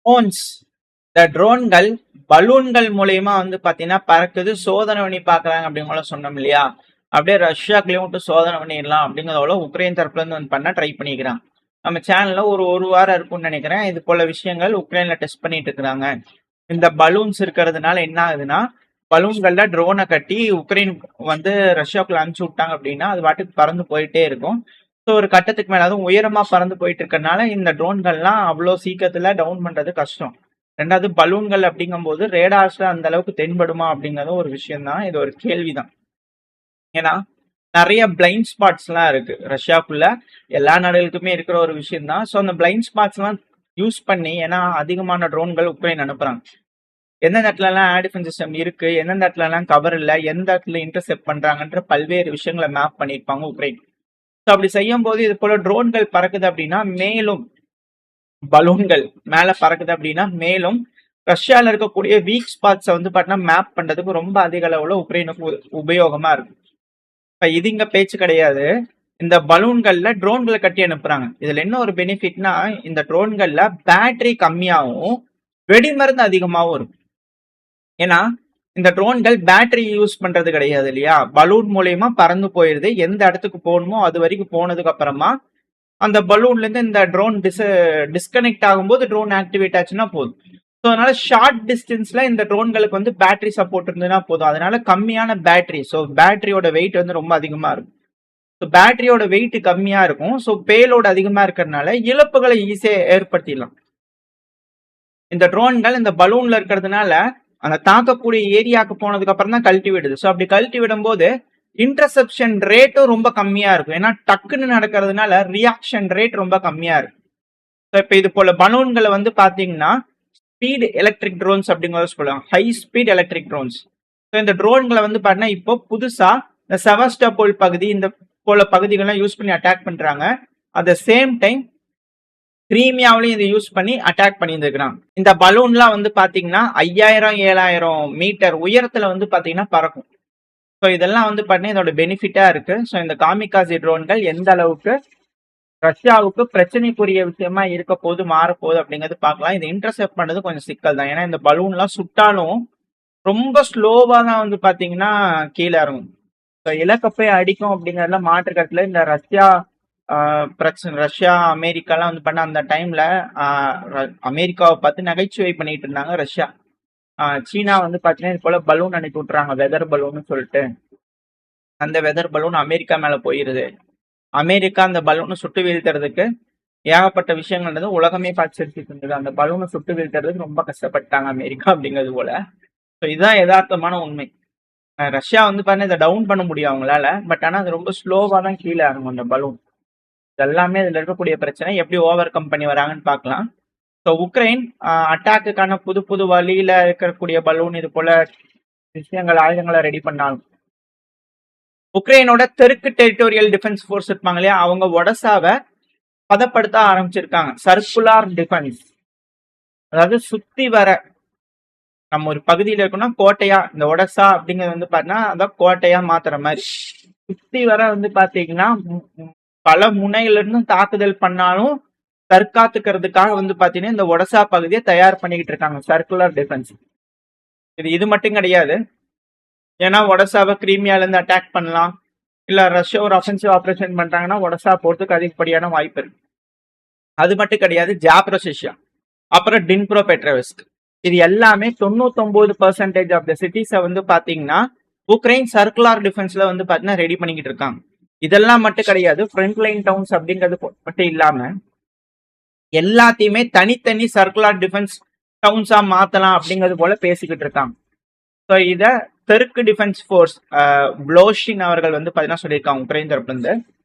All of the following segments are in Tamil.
ட்ரோன்ஸ் இந்த ட்ரோன்கள் பலூன்கள் மூலியமா வந்து பாத்தீங்கன்னா பறக்குது, சோதனை பண்ணி பாக்குறாங்க அப்படிங்கிற சொன்னோம் இல்லையா? அப்படியே ரஷ்யாக்குள்ளயும் விட்டு சோதனை பண்ணிடலாம் அப்படிங்கிறதோட உக்ரைன் தரப்புல இருந்து வந்து பண்ண ட்ரை பண்ணிக்கிறாங்க. நம்ம சேனல்ல ஒரு வாரம் இருக்கும்னு நினைக்கிறேன். இது போல விஷயங்கள் உக்ரைன்ல டெஸ்ட் பண்ணிட்டு இருக்காங்க. இந்த பலூன்ஸ் இருக்கிறதுனால என்ன ஆகுதுன்னா, பலூன்கள்ல ட்ரோனை கட்டி உக்ரைன் வந்து ரஷ்யாவுக்குள்ள அனுப்பிச்சு விட்டாங்க அப்படின்னா அது பாட்டுக்கு பறந்து போயிட்டே இருக்கும். ஸோ ஒரு கட்டத்துக்கு மேல அதுவும் உயரமா பறந்து போயிட்டு இருக்கறனால இந்த ட்ரோன்கள்லாம் அவ்வளோ சீக்கிரத்துல டவுன் பண்றது கஷ்டம். ரெண்டாவது பலூன்கள் அப்படிங்கும்போது ரேடார்ஸ்ல அந்த அளவுக்கு தென்படுமா அப்படிங்கறது ஒரு விஷயம் தான். இது ஒரு கேள்விதான். ஏன்னா நிறைய பிளைண்ட் ஸ்பாட்ஸ் எல்லாம் இருக்கு ரஷ்யாக்குள்ள. எல்லா நாடுகளுக்குமே இருக்கிற ஒரு விஷயம் தான். ஸோ அந்த பிளைண்ட் ஸ்பாட்ஸ் எல்லாம் யூஸ் பண்ணி, ஏன்னா அதிகமான ட்ரோன்கள் உக்ரைன் அனுப்புறாங்க. எந்தெந்த இடத்துல எல்லாம் ஏர் டிஃபென்ஸ் சிஸ்டம் இருக்கு, எந்தெந்த இடத்துல எல்லாம் கவர் இல்ல, எந்த இடத்துல இன்டர்செப்ட் பண்றாங்கன்ற பல்வேறு விஷயங்களை மேப் பண்ணியிருப்பாங்க உக்ரைன். ஸோ அப்படி செய்யும் போது இது போல ட்ரோன்கள் பறக்குது அப்படின்னா மேலும் பலூன்கள் மேல பறக்குது அப்படின்னா மேலும் ரஷ்யால இருக்கக்கூடிய வீக் ஸ்பாட்ஸை வந்து பார்த்தீங்கன்னா மேப் பண்றதுக்கு ரொம்ப அதிக அளவுல உக்ரைனுக்கு உபயோகமா இருக்கு. இப்ப இது இங்க பேச்சு கிடையாது. இந்த பலூன்கள்ல ட்ரோன்களை கட்டி அனுப்புறாங்க. இதுல என்ன ஒரு பெனிஃபிட்னா, இந்த ட்ரோன்கள்ல பேட்டரி கம்மியாகவும் வெடிமருந்து அதிகமாகவும் இருக்கும். ஏன்னா இந்த ட்ரோன்கள் பேட்டரி யூஸ் பண்றது கிடையாது இல்லையா? பலூன் மூலியமா பறந்து போயிருது. எந்த இடத்துக்கு போகணுமோ அது வரைக்கும் போனதுக்கு அப்புறமா அந்த பலூன்ல இருந்து இந்த ட்ரோன் டிஸ்கனெக்ட் ஆகும்போது ட்ரோன் ஆக்டிவேட் ஆச்சுன்னா போதும். ஸோ அதனால ஷார்ட் டிஸ்டன்ஸ்ல இந்த ட்ரோன்களுக்கு வந்து பேட்டரி சப்போர்ட் இருந்ததுன்னா போதும். அதனால கம்மியான பேட்டரி, ஸோ பேட்டரியோட வெயிட் வந்து ரொம்ப அதிகமா இருக்கும். ஸோ பேட்டரியோட வெயிட் கம்மியா இருக்கும். ஸோ பேலோடு அதிகமா இருக்கிறதுனால இழப்புகளை ஈஸியா ஏற்படுத்திடலாம். இந்த ட்ரோன்கள் இந்த பலூன்ல இருக்கிறதுனால அந்த தாக்கக்கூடிய ஏரியாவுக்கு போனதுக்கு அப்புறம் தான் கழட்டி விடுது. ஸோ அப்படி கழட்டி விடும் போது இன்டர்செப்ஷன் ரேட்டும் ரொம்ப கம்மியா இருக்கும். ஏன்னா டக்குன்னு நடக்கிறதுனால ரியாக்ஷன் ரேட் ரொம்ப கம்மியா இருக்கும். ஸோ இப்போ இது போல பலூன்களை வந்து பாத்தீங்கன்னா ஸ்பீட் எலக்ட்ரிக் ட்ரோன்ஸ் அப்படிங்கிறத சொல்லுவாங்க. High speed electric drones. So இந்த ட்ரோன்களை வந்து பாத்தீங்கன்னா இப்போ புதுசா இந்த செவஸ்டோபோல் பகுதி, இந்த போல பகுதிகள்லாம் யூஸ் பண்ணி அட்டாக் பண்றாங்க. அட் த சேம் டைம் கிரீமியாவிலையும் இதை யூஸ் பண்ணி அட்டாக் பண்ணியிருந்துருக்கிறாங்க. இந்த பலூன்லாம் வந்து பாத்தீங்கன்னா 5000-7000 மீட்டர் உயரத்துல வந்து பாத்தீங்கன்னா பறக்கும். ஸோ இதெல்லாம் வந்து பாத்தீங்கன்னா இதோட பெனிஃபிட்டா இருக்கு. ஸோ இந்த காமிகாசி ட்ரோன்கள் எந்த அளவுக்கு ரஷ்யாவுக்கு பிரச்சனைக்குரிய விஷயமா இருக்க போது மாறப்போகுது அப்படிங்கிறது பார்க்கலாம். இது இன்டர்செப்ட் பண்ணது கொஞ்சம் சிக்கல் தான். ஏன்னா இந்த பலூன்லாம் சுட்டாலும் ரொம்ப ஸ்லோவா தான் வந்து பாத்தீங்கன்னா கீழே இறங்கும். ஸோ இலக்க போய் அடிக்கும் அப்படிங்கறதுல மாற்று கருத்துல இந்த ரஷ்யா பிரச்சனை, ரஷ்யா அமெரிக்காலாம் வந்து பண்ண அந்த டைம்ல அமெரிக்காவை பார்த்து நகைச்சுவை பண்ணிட்டு இருந்தாங்க ரஷ்யா. சீனா வந்து பாத்தீங்கன்னா இது போல பலூன் அனுப்பி விட்டுறாங்க, வெதர் பலூன்னு சொல்லிட்டு. அந்த வெதர் பலூன் அமெரிக்கா மேல போயிருது. அமெரிக்கா அந்த பலூனை சுட்டு வீழ்த்துறதுக்கு ஏகப்பட்ட விஷயங்கள் வந்து உலகமே பார்த்து சிரிச்சுட்டு இருந்தது. அந்த பலூனை சுட்டு வீழ்த்துறதுக்கு ரொம்ப கஷ்டப்பட்டாங்க அமெரிக்கா அப்படிங்கிறது போல. ஸோ இதுதான் யதார்த்தமான உண்மை. ரஷ்யா வந்து பாருங்க இதை டவுன் பண்ண முடியும் அவங்களால. பட் ஆனா அது ரொம்ப ஸ்லோவா தான் கீழே இறங்கும் அந்த பலூன். இதெல்லாமே இதுல இருக்கக்கூடிய பிரச்சனை எப்படி ஓவர் கம் பண்ணி வராங்கன்னு பார்க்கலாம். ஸோ உக்ரைன் அட்டாக்குக்கான புது புது வழியில இருக்கக்கூடிய பலூன் இது போல விஷயங்கள் ஆயுதங்களை ரெடி பண்ணாலும் உக்ரைனோட தெற்கு டெரிட்டோரியல் டிஃபென்ஸ் ஃபோர்ஸ் இருப்பாங்க இல்லையா, அவங்க ஒடசாவை பதப்படுத்த ஆரம்பிச்சிருக்காங்க. சர்க்குலார் டிஃபென்ஸ், அதாவது சுத்தி வர நம்ம ஒரு பகுதியில இருக்கோம்னா கோட்டையா, இந்த ஒடசா அப்படிங்கிறது வந்து பாத்தீங்கன்னா அதான் கோட்டையா மாத்துற மாதிரி சுத்தி வர வந்து பாத்தீங்கன்னா பல முனையில இருந்து தாக்குதல் பண்ணாலும் தற்காத்துக்கிறதுக்காக வந்து பாத்தீங்கன்னா இந்த ஒடசா பகுதியை தயார் பண்ணிக்கிட்டு இருக்காங்க. சர்க்குலர் டிஃபென்ஸ் இது மட்டும் கிடையாது. ஏன்னா ஒடசாவை கிரீமியால இருந்து அட்டாக் பண்ணலாம், இல்ல ரஷ்யா ஒரு அஃபென்சிவ் ஆபரேஷன் பண்றாங்கன்னா ஒடசா போறதுக்கு அதிகப்படியான வாய்ப்பு இருக்கு. அது மட்டும் கிடையாது, ஜாப்ரோசியா அப்புறம் டின்ப்ரோ பெட்ரோவிஸ்க், இது எல்லாமே 99% ஆஃப் த சிட்டிஸை வந்து பாத்தீங்கன்னா உக்ரைன் சர்க்குலர் டிஃபென்ஸ்ல வந்து பாத்தீங்கன்னா ரெடி பண்ணிக்கிட்டு இருக்காங்க. இதெல்லாம் மட்டும் கிடையாது, ஃப்ரண்ட் லைன் டவுன்ஸ் அப்படிங்கிறது மட்டும் இல்லாம எல்லாத்தையுமே தனித்தனி சர்க்குலர் டிஃபென்ஸ் டவுன்ஸா மாத்தலாம் அப்படிங்கிறது போல பேசிக்கிட்டு இருக்காங்க. ஸோ இத தெற்கு டிஃபென்ஸ் ஃபோர்ஸ் ப்ளோஷின் அவர்கள் வந்து பாத்தீங்கன்னா சொல்லியிருக்காங்க உக்ரைன் தரப்புல இருந்து.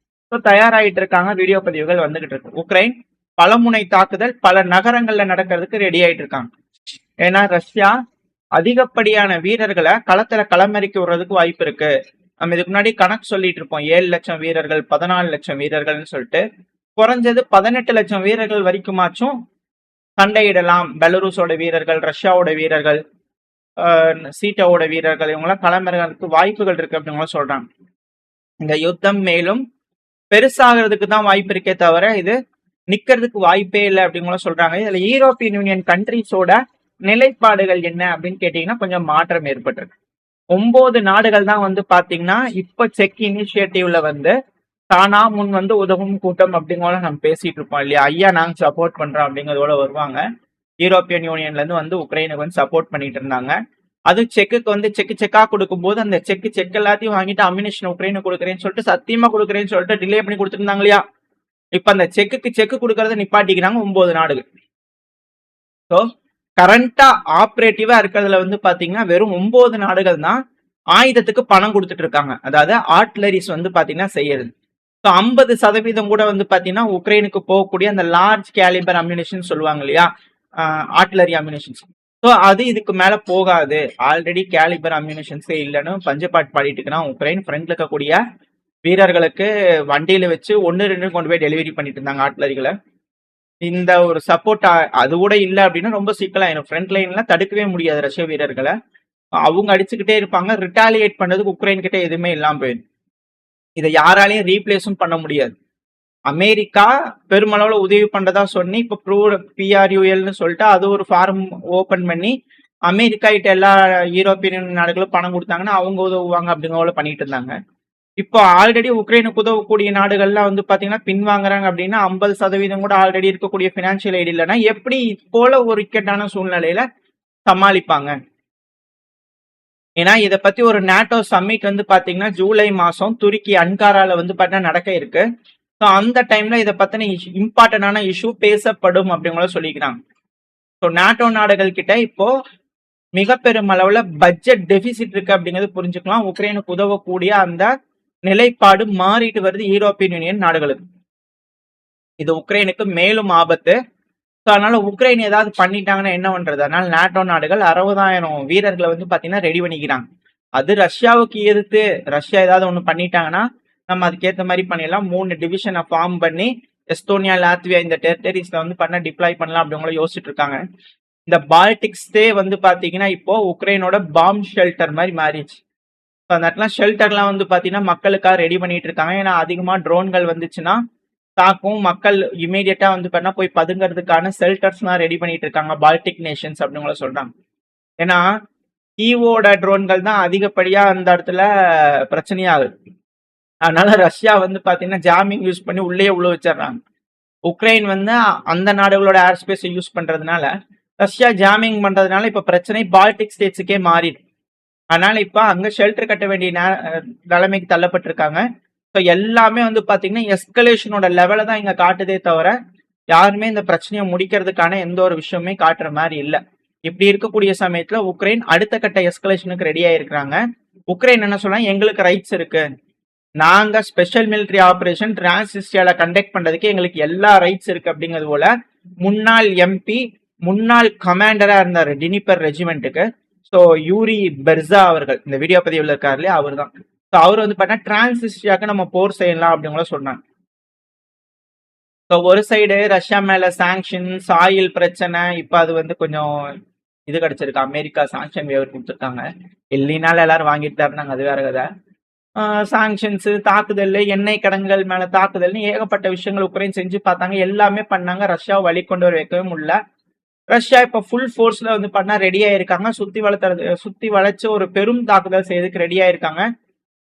ஸோ தயாராகிட்டு இருக்காங்க, வீடியோ பதிவுகள் வந்துகிட்டு இருக்கு. உக்ரைன் பலமுனை தாக்குதல் பல நகரங்கள்ல நடக்கிறதுக்கு ரெடி ஆயிட்டு இருக்காங்க. ஏன்னா ரஷ்யா அதிகப்படியான வீரர்களை களத்துல களமிறக்கி விடுறதுக்கு வாய்ப்பு இருக்கு. நம்ம இதுக்கு முன்னாடி கணக்கு சொல்லிட்டு இருப்போம், 7 லட்சம் வீரர்கள் 14 லட்சம் வீரர்கள்னு சொல்லிட்டு. குறைஞ்சது 18 லட்சம் வீரர்கள் வரைக்குமாச்சும் சண்டையிடலாம். பெலரூஸோட வீரர்கள், ரஷ்யாவோட வீரர்கள், சீட்டாவோட வீரர்கள் இவங்கெல்லாம் களமிறக்கிறதுக்கு வாய்ப்புகள் இருக்கு அப்படிங்கலாம் சொல்றாங்க. இந்த யுத்தம் மேலும் பெருசாகிறதுக்கு தான் வாய்ப்பு இருக்கே தவிர இது நிக்கிறதுக்கு வாய்ப்பே இல்லை அப்படின்னு சொல்றாங்க. இதுல யூரோப்பியன் யூனியன் கண்ட்ரிஸோட நிலைப்பாடுகள் என்ன அப்படின்னு கேட்டீங்கன்னா கொஞ்சம் மாற்றம் ஏற்பட்டிருக்கு. 9 நாடுகள் தான் வந்து பாத்தீங்கன்னா இப்ப செக் இனிஷியேட்டிவ்ல வந்து தானா முன் வந்து உதவும் கூட்டம் அப்படிங்கறத நம்ம பேசிட்டு இருப்போம் இல்லையா. ஐயா நாங்க சப்போர்ட் பண்றோம் அப்படிங்கறதோட வருவாங்க. யூரோப்பியன் யூனியன்ல இருந்து வந்து உக்ரைனுக்கு வந்து சப்போர்ட் பண்ணிட்டு இருந்தாங்க. அது செக்குக்கு வந்து செக்கா கொடுக்கும்போது அந்த செக் எல்லாத்தையும் வாங்கிட்டு அம்யூனிஷன் உக்ரைனுக்கு கொடுக்குறேன்னு சொல்லிட்டு சத்தியமா கொடுக்குறேன்னு சொல்லிட்டு டிலே பண்ணி கொடுத்துருந்தாங்க இல்லையா. இப்ப அந்த செக்கு கொடுக்கறத நிப்பாட்டிக்கிறாங்க 9 நாடுகள். ஸோ கரண்டா ஆப்ரேட்டிவா இருக்கிறதுல வந்து பாத்தீங்கன்னா வெறும் 9 நாடுகள் தான் ஆயுதத்துக்கு பணம் கொடுத்துட்டு இருக்காங்க. அதாவது ஆர்ட்லரிஸ் வந்து பாத்தீங்கன்னா செய்யறது. ஸோ 50% கூட வந்து பாத்தீங்கன்னா உக்ரைனுக்கு போகக்கூடிய அந்த லார்ஜ் கேலிபர் அம்யூனிஷன் சொல்லுவாங்க இல்லையா, ஆர்ட்லரி அம்யூனிஷன்ஸ். ஸோ அது இதுக்கு மேல போகாது. ஆல்ரெடி கேலிபர் அம்யூனிஷன்ஸே இல்லைன்னு பஞ்சப்பாட் பாடிட்டு இருக்கிறான் உக்ரைன். ஃப்ரண்ட்ல இருக்கக்கூடிய வீரர்களுக்கு வண்டியில வச்சு 1-2 கொண்டு போய் டெலிவரி பண்ணிட்டு இருந்தாங்க ஆர்ட்லரிகளை. இந்த ஒரு சப்போர்ட் அது கூட இல்லை அப்படின்னா ரொம்ப சிக்கலாயிரும். ஃப்ரண்ட் லைன்ல தடுக்கவே முடியாது ரஷ்ய வீரர்களை. அவங்க அடிச்சுக்கிட்டே இருப்பாங்க. ரிட்டாலியேட் பண்றதுக்கு உக்ரைன் கிட்ட எதுவுமே இல்லாம போயிடும். இதை யாராலையும் ரீப்ளேஸும் பண்ண முடியாது. அமெரிக்கா பெருமளவுல உதவி பண்றதா சொன்னி இப்ப PRULன்னு சொல்லிட்டு அது ஒரு ஃபார்ம் ஓபன் பண்ணி அமெரிக்கா கிட்ட எல்லா யூரோப்பியன் நாடுகளும் பணம் கொடுத்தாங்கன்னா அவங்க உதவுவாங்க அப்படிங்கிற பண்ணிட்டு இருந்தாங்க. இப்போ ஆல்ரெடி உக்ரைனுக்கு உதவக்கூடிய நாடுகள்லாம் வந்து பாத்தீங்கன்னா பின்வாங்குறாங்க அப்படின்னா 50% கூட ஆல்ரெடி இருக்கக்கூடிய பினான்சியல் எய்ட் இல்லைன்னா எப்படி போல ஒரு இக்கட்டான சூழ்நிலையில சமாளிப்பாங்க. ஏன்னா இதை பத்தி ஒரு நேட்டோ சம்மிட் வந்து பாத்தீங்கன்னா ஜூலை மாசம் துருக்கி அன்காரால வந்து பாத்தீங்கன்னா நடக்க இருக்கு. ஸோ அந்த டைம்ல இதை பத்தின இம்பார்ட்டன்டான இஷ்யூ பேசப்படும் அப்படிங்கிற சொல்லிக்கிறாங்க. ஸோ நேட்டோ நாடுகள் கிட்ட இப்போ மிக பெரும் அளவுல பட்ஜெட் டெபிசிட் இருக்கு அப்படிங்கிறது புரிஞ்சுக்கலாம். உக்ரைனுக்கு உதவக்கூடிய அந்த நிலைப்பாடு மாறிட்டு வருது யூரோப்பியன் யூனியன் நாடுகளுக்கு. இது உக்ரைனுக்கு மேலும் ஆபத்து. ஸோ அதனால உக்ரைன் ஏதாவது பண்ணிட்டாங்கன்னா என்ன பண்றது. அதனால நேட்டோ நாடுகள் 60,000 வீரர்களை வந்து பாத்தீங்கன்னா ரெடி பண்ணிக்கிறாங்க. அது ரஷ்யாவுக்கு எதிர்த்து ரஷ்யா ஏதாவது ஒண்ணு பண்ணிட்டாங்கன்னா நம்ம அதுக்கேற்ற மாதிரி பண்ணிடலாம். 3 டிவிஷனை ஃபார்ம் பண்ணி எஸ்தோனியா, லாத்வியா இந்த டெரிட்டரிஸ்ல வந்து பண்ண டிப்ளாய் பண்ணலாம் அப்படிங்கள யோசிச்சுட்டு இருக்காங்க. இந்த பால்டிக்ஸே வந்து பாத்தீங்கன்னா இப்போ உக்ரைனோட பாம் ஷெல்டர் மாதிரி மாறிடுச்சு. அந்த இடத்துல ஷெல்டர்லாம் வந்து பாத்தீங்கன்னா மக்களுக்காக ரெடி பண்ணிட்டு இருக்காங்க. ஏன்னா அதிகமா ட்ரோன்கள் வந்துச்சுன்னா தாக்கும், மக்கள் இமீடியட்டா வந்து பண்ணா போய் பதுங்கிறதுக்கான ஷெல்டர்ஸ்லாம் ரெடி பண்ணிட்டு இருக்காங்க பால்டிக் நேஷன்ஸ் அப்படிங்கள சொல்றாங்க. ஏன்னா கீவோட ட்ரோன்கள் தான் அதிகப்படியா அந்த இடத்துல பிரச்சனையாகுது. அதனால ரஷ்யா வந்து பாத்தீங்கன்னா ஜாமிங் யூஸ் பண்ணி உள்ளே உள்ள வச்சிடறாங்க. உக்ரைன் வந்து அந்த நாடுகளோட ஏர் ஸ்பேஸை யூஸ் பண்றதுனால ரஷ்யா ஜாமிங் பண்றதுனால இப்ப பிரச்சனை பால்டிக் ஸ்டேட்ஸுக்கே மாறிடும். அதனால இப்ப அங்க ஷெல்டர் கட்ட வேண்டிய நிலைமைக்கு தள்ளப்பட்டிருக்காங்க. ஸோ எல்லாமே வந்து பாத்தீங்கன்னா எஸ்கலேஷனோட லெவலை தான் இங்க காட்டுதே தவிர யாருமே இந்த பிரச்சனையை முடிக்கிறதுக்கான எந்த ஒரு விஷயமே காட்டுற மாதிரி இல்லை. இப்படி இருக்கக்கூடிய சமயத்துல உக்ரைன் அடுத்த கட்ட எஸ்கலேஷனுக்கு ரெடி ஆயிருக்கிறாங்க. உக்ரைன் என்ன சொல்றாங்க, எங்களுக்கு ரைட்ஸ் இருக்கு, நாங்க ஸ்பெஷல் மிலிட்டரி ஆபரேஷன் டிரான்ஸ்னிஸ்ட்ரியால கண்டக்ட் பண்றதுக்கு எங்களுக்கு எல்லா ரைட்ஸ் இருக்கு அப்படிங்கிறது போல முன்னாள் MP, முன்னாள் கமாண்டரா இருந்தாரு டினிப்பர் ரெஜிமெண்ட்டுக்கு. ஸோ யூரி பெர்சா அவர்கள் இந்த வீடியோ பதிவுல இருக்காரு இல்லையா, அவர் தான். ஸோ அவர் வந்து பார்த்தீங்கன்னா டிரான்ஸ்னிஸ்ட்ரியாக்கு நம்ம போர் செய்யலாம் அப்படிங்கள சொன்னாங்க. ஸோ ஒரு சைடு ரஷ்யா மேல சாங்ஷன்ஸ், ஆயில் பிரச்சனை, இப்போ அது வந்து கொஞ்சம் இது கிடைச்சிருக்கு. அமெரிக்கா சாங்ஷன் வேவர் கொடுத்துருக்காங்க. இல்லைனாலும் எல்லாரும் வாங்கிட்டு தான் இருந்தாங்க, அது வேற கதை. சாங்ஷன்ஸ், தாக்குதல், எண்ணெய் கடன்கள் மேல தாக்குதல்னு ஏகப்பட்ட விஷயங்கள் உக்ரைன் செஞ்சு பார்த்தாங்க, எல்லாமே பண்ணாங்க. ரஷ்யாவை வழி கொண்டு வர வைக்கவே முடியல. ரஷ்யா இப்ப ஃபுல் ஃபோர்ஸ்ல வந்து பண்ணா ரெடி ஆயிருக்காங்க. சுத்தி வளைச்சு ஒரு பெரும் தாக்குதல் செய்யறதுக்கு ரெடி ஆயிருக்காங்க.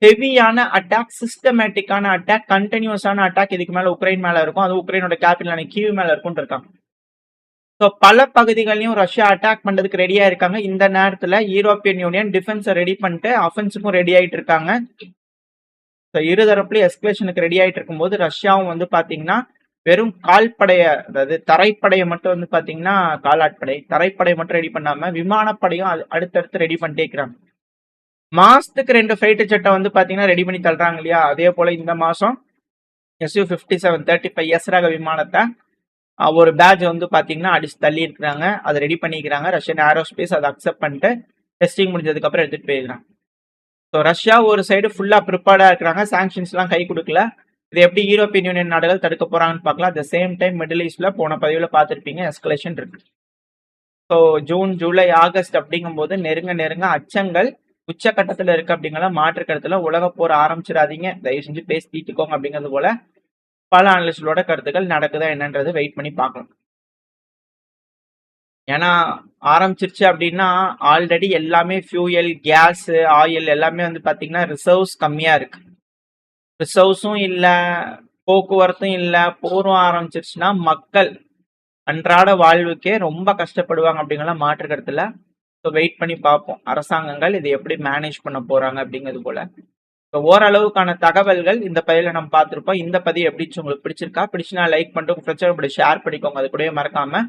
ஹெவியான அட்டாக், சிஸ்டமேட்டிக்கான அட்டாக், கண்டினியூஸான அட்டாக் இதுக்கு மேல உக்ரைன் மேல இருக்கும். அது உக்ரைனோட கேபிட்டலான கீவ் மேல இருக்கும்னு இருக்காங்க. ஸோ பல பகுதிகளையும் ரஷ்யா அட்டாக் பண்றதுக்கு ரெடியா இருக்காங்க. இந்த நேரத்துல யூரோப்பியன் யூனியன் டிஃபென்ஸை ரெடி பண்ணிட்டு அஃபென்ஸுக்கும் ரெடி ஆயிட்டு இருக்காங்க. ஸோ இருதரப்புலயும் எஸ்கலேஷனுக்கு ரெடி ஆயிட்டு இருக்கும்போது ரஷ்யாவும் வந்து பாத்தீங்கன்னா வெறும் கால்படைய, அதாவது தரைப்படையை மட்டும் வந்து பாத்தீங்கன்னா காலாட்படை, தரைப்படை மட்டும் ரெடி பண்ணாம விமானப்படையும் அடுத்தடுத்து ரெடி பண்ணிட்டே இருக்கிறாங்க. மாசத்துக்கு 2 ஃபைட்டர் ஜெட்டை வந்து பாத்தீங்கன்னா ரெடி பண்ணி தள்ளுறாங்க இல்லையா. அதே போல இந்த மாசம் Su-57 35S ரக விமானத்தை ஒரு பேட்ச் வந்து பாத்தீங்கன்னா அடிச்சு தள்ளி இருக்கிறாங்க. அதை ரெடி பண்ணிக்கிறாங்க. ரஷ்யன் ஏரோஸ்பேஸ் அதை அக்செப்ட் பண்ணிட்டு டெஸ்டிங் முடிஞ்சதுக்கு அப்புறம் எடுத்துட்டு போயிருக்காங்க. ஸோ ரஷ்யா ஒரு சைடு ஃபுல்லா ப்ரிப்பேர்டா இருக்கிறாங்க. சாங்ஷன்ஸ் எல்லாம் கை கொடுக்கல. இது எப்படி யூரோப்பியன் யூனியன் நாடுகள் தடுக்க போறாங்கன்னு பார்க்கலாம். At the same time middle ஈஸ்ட்ல போன பதிவுல பார்த்துருப்பீங்க எஸ்கலேஷன் இருக்கு. ஸோ ஜூன், ஜூலை, ஆகஸ்ட் அப்படிங்கும்போது நெருங்க அச்சங்கள் உச்சக்கட்டத்துல இருக்கு அப்படிங்கிற மாற்று கருத்துல உலக போர் ஆரம்பிச்சிடாதீங்க, தயவு செஞ்சு பேசி தீட்டுக்கோங்க அப்படிங்கிறது போல பல அனலிஸ்டோட கருத்துக்கள் நடக்குதா என்னன்றது வெயிட் பண்ணி பார்க்கலாம். ஏன்னா ஆரம்பிச்சிருச்சு அப்படின்னா ஆல்ரெடி எல்லாமே ஃபியூயல், கேஸ், ஆயில் எல்லாமே வந்து பாத்தீங்கன்னா ரிசர்வ்ஸ் கம்மியா இருக்கு. ரிசர்வ்ஸும் இல்ல, போக்குவரத்தும் இல்ல, போரும் ஆரம்பிச்சிருச்சுன்னா மக்கள் அன்றாட வாழ்வுக்கே ரொம்ப கஷ்டப்படுவாங்க அப்படிங்கிற மாற்று கருத்துல. ஸோ வெயிட் பண்ணி பார்ப்போம் அரசாங்கங்கள் இதை எப்படி மேனேஜ் பண்ண போறாங்க அப்படிங்கிறது போல. ஸோ ஓரளவுக்கான தகவல்கள் இந்த பதிவில் நம்ம பார்த்துருப்போம். இந்த பதிவு எப்படி உங்களுக்கு பிடிச்சிருக்கா? பிடிச்சுனா லைக் பண்ணிட்டு உங்க பிரச்சனை ஷேர் பண்ணிக்கோங்க. அது கூட மறக்காம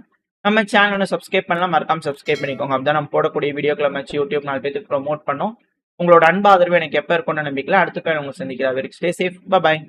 நம்ம சேனலை சப்ஸ்கிரைப் பண்ணலாம், மறக்காம சப்ஸ்கிரைப் பண்ணிக்கோங்க. அப்படிதான் நம்ம போடக்கூடிய வீடியோக்களை வச்சு யூடியூப் 4 பேருக்கு ப்ரொமோட் பண்ணோம். உங்களோட அன்பு ஆதரவு எனக்கு எப்போ இருக்கும்னு நம்பிக்கல. அடுத்த உங்களை சந்திக்கிறேன். Very stay safe. பாய்.